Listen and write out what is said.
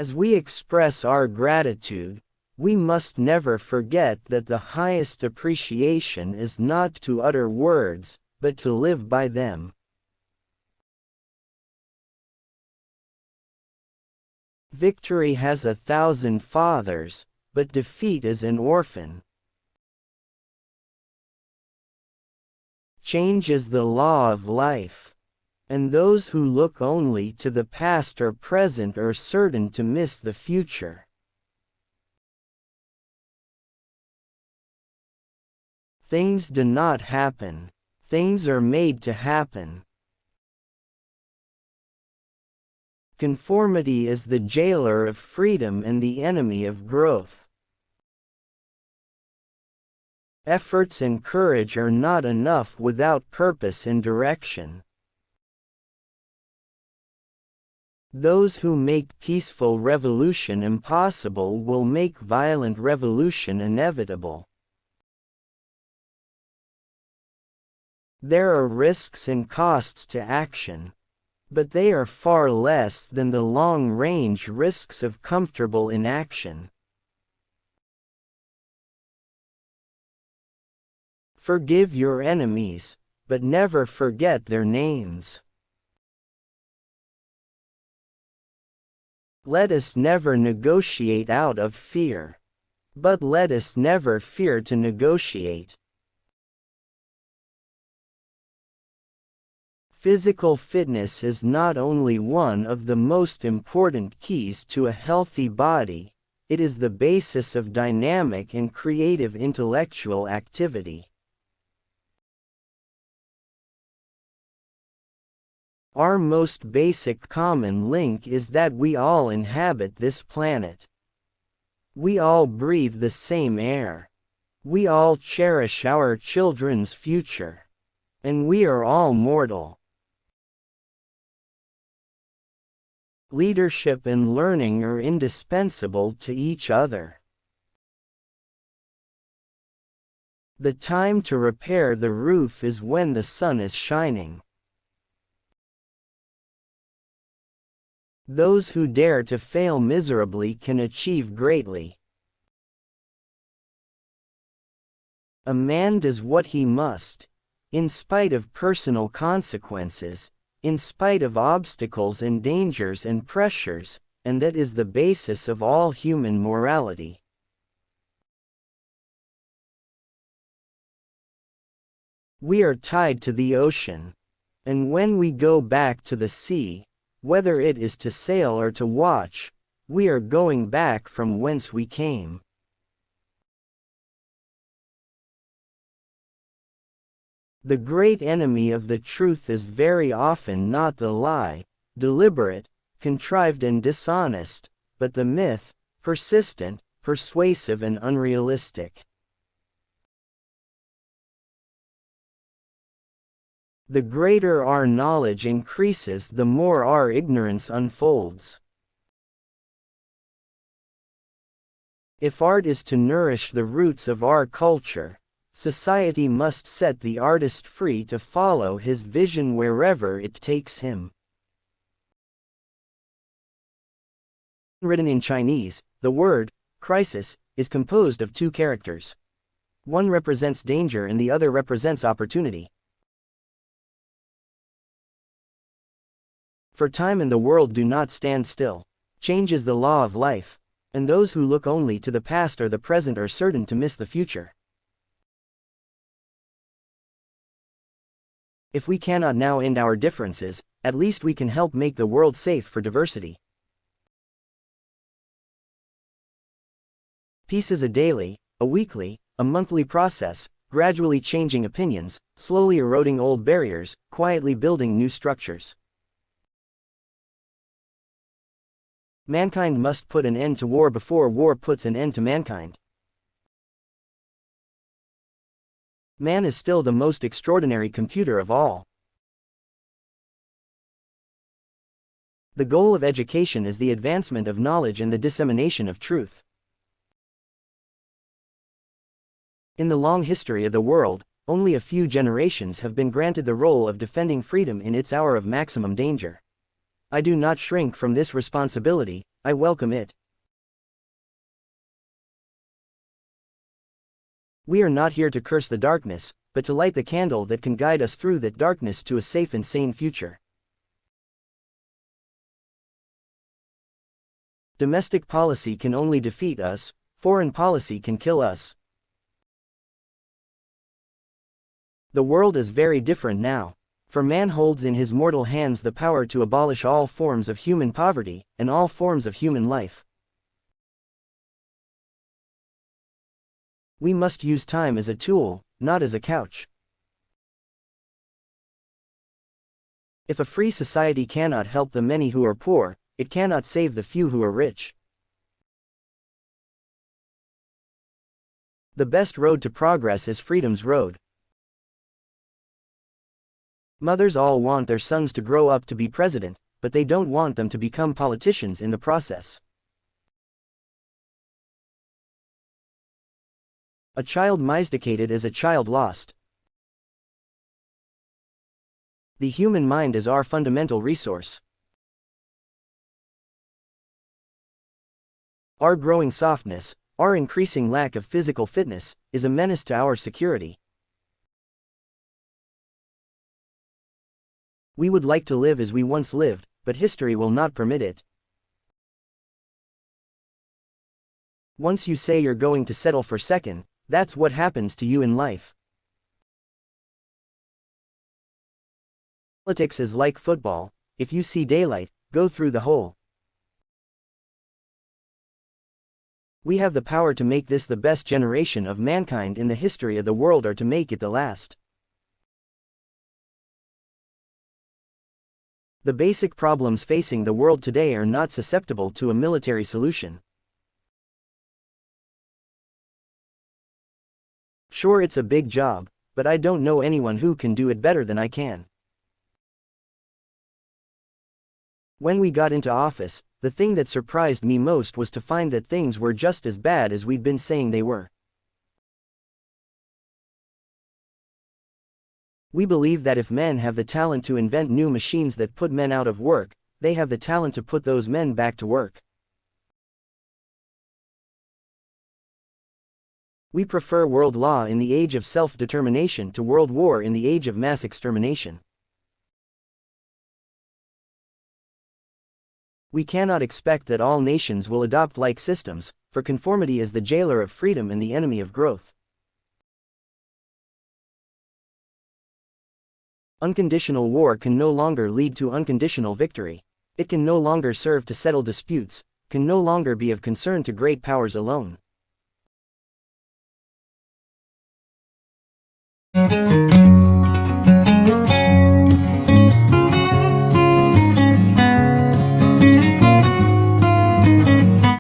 As we express our gratitude, we must never forget that the highest appreciation is not to utter words, but to live by them. Victory has 1,000 fathers, but defeat is an orphan. Change is the law of life, and those who look only to the past or present are certain to miss the future. Things do not happen, things are made to happen. Conformity is the jailer of freedom and the enemy of growth. Efforts and courage are not enough without purpose and direction. Those who make peaceful revolution impossible will make violent revolution inevitable. There are risks and costs to action, but they are far less than the long-range risks of comfortable inaction. Forgive your enemies, but never forget their names. Let us never negotiate out of fear, but let us never fear to negotiate. Physical fitness is not only one of the most important keys to a healthy body, it is the basis of dynamic and creative intellectual activity. Our most basic common link is that we all inhabit this planet. We all breathe the same air. We all cherish our children's future. And we are all mortal. Leadership and learning are indispensable to each other. The time to repair the roof is when the sun is shining. Those who dare to fail miserably can achieve greatly. A man does what he must, in spite of personal consequences, in spite of obstacles and dangers and pressures, and that is the basis of all human morality. We are tied to the ocean, and when we go back to the sea, whether it is to sail or to watch, we are going back from whence we came. The great enemy of the truth is very often not the lie, deliberate, contrived and dishonest, but the myth, persistent, persuasive and unrealistic. The greater our knowledge increases, the more our ignorance unfolds. If art is to nourish the roots of our culture, society must set the artist free to follow his vision wherever it takes him. Written in Chinese, the word crisis is composed of two characters. One represents danger and the other represents opportunity. For time and the world do not stand still. Change is the law of life, and those who look only to the past or the present are certain to miss the future. If we cannot now end our differences, at least we can help make the world safe for diversity. Peace is a daily, a weekly, a monthly process, gradually changing opinions, slowly eroding old barriers, quietly building new structures. Mankind must put an end to war before war puts an end to mankind. Man is still the most extraordinary computer of all. The goal of education is the advancement of knowledge and the dissemination of truth. In the long history of the world, only a few generations have been granted the role of defending freedom in its hour of maximum danger. I do not shrink from this responsibility, I welcome it. We are not here to curse the darkness, but to light the candle that can guide us through that darkness to a safe and sane future. Domestic policy can only defeat us, foreign policy can kill us. The world is very different now, for man holds in his mortal hands the power to abolish all forms of human poverty, and all forms of human life. We must use time as a tool, not as a couch. If a free society cannot help the many who are poor, it cannot save the few who are rich. The best road to progress is freedom's road. Mothers all want their sons to grow up to be president, but they don't want them to become politicians in the process. A child mysticated is a child lost. The human mind is our fundamental resource. Our growing softness, our increasing lack of physical fitness, is a menace to our security. We would like to live as we once lived, but history will not permit it. Once you say you're going to settle for second, that's what happens to you in life. Politics is like football. If you see daylight, go through the hole. We have the power to make this the best generation of mankind in the history of the world, or to make it the last. The basic problems facing the world today are not susceptible to a military solution. Sure, it's a big job, but I don't know anyone who can do it better than I can. When we got into office, the thing that surprised me most was to find that things were just as bad as we'd been saying they were. We believe that if men have the talent to invent new machines that put men out of work, they have the talent to put those men back to work. We prefer world law in the age of self-determination to world war in the age of mass extermination. We cannot expect that all nations will adopt like systems, for conformity is the jailer of freedom and the enemy of growth. Unconditional war can no longer lead to unconditional victory. It can no longer serve to settle disputes, can no longer be of concern to great powers alone.